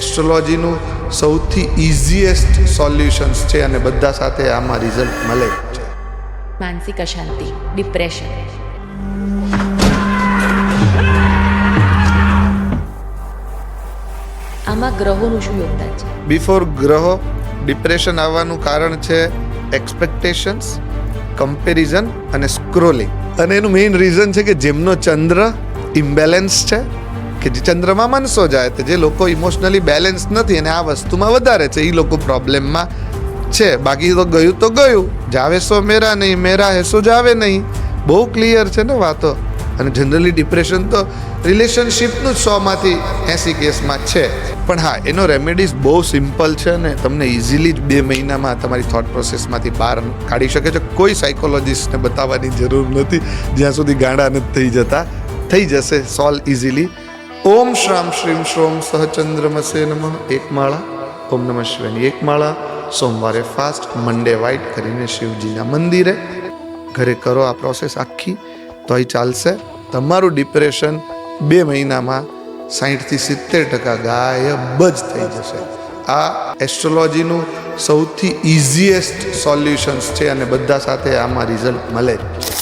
એસ્ટ્રોલોજીનું સૌથી easiest solutions છે અને બધા સાથે આમાં રિઝલ્ટ મળે છે. માનસિક અશાંતિ, ડિપ્રેશન, આમાં ગ્રહોનું શું યોગદાન છે? બિફોર ગ્રહો ડિપ્રેશન આવવાનું કારણ છે એક્સપેક્ટેશન્સ, કમ્પેરિઝન અને સ્ક્રોલિંગ. અને એનું મેઇન રીઝન છે કે જેમનો ચંદ્ર ઇમ્બેલેન્સ છે, કે જે ચંદ્રમાં મનસો જાય તો જે લોકો ઇમોશનલી બેલેન્સ નથી અને આ વસ્તુમાં વધારે છે, એ લોકો પ્રોબ્લેમમાં છે. બાકી તો ગયું જાવે સો મેરા નહીં, મેરા હે સો જાવે નહીં. બહુ ક્લિયર છે ને વાતો. અને જનરલી ડિપ્રેશન તો રિલેશનશિપનું જ 100માંથી 80 કેસમાં છે. પણ હા, એનો રેમેડીઝ બહુ સિમ્પલ છે ને તમને ઇઝીલી જ 2 મહિનામાં તમારી થોટ પ્રોસેસમાંથી બહાર કાઢી શકે છે. કોઈ સાયકોલોજીસ્ટને બતાવવાની જરૂર નથી જ્યાં સુધી ગાંડા નથી થઈ જતા. થઈ જશે સોલ્વ ઇઝીલી. ઓમ શ્રામ શ્રીમ શ્રોમ સહચંદ્રમસે નમઃ. 1 માળા ઓમ નમઃ શિવાયની 1 માળા સોમવારે ફાસ્ટ, મંડે વ્હાઇટ કરીને શિવજીના મંદિરે ઘરે કરો આ પ્રોસેસ આખી, તોય ચાલશે. તમારું ડિપ્રેશન 2 મહિનામાં 60-70% ગાયબ જ થઈ જશે. આ એસ્ટ્રોલોજીનું સૌથી ઇઝીએસ્ટ સોલ્યુશન્સ છે અને બધા સાથે આમાં રિઝલ્ટ મળે જ છે.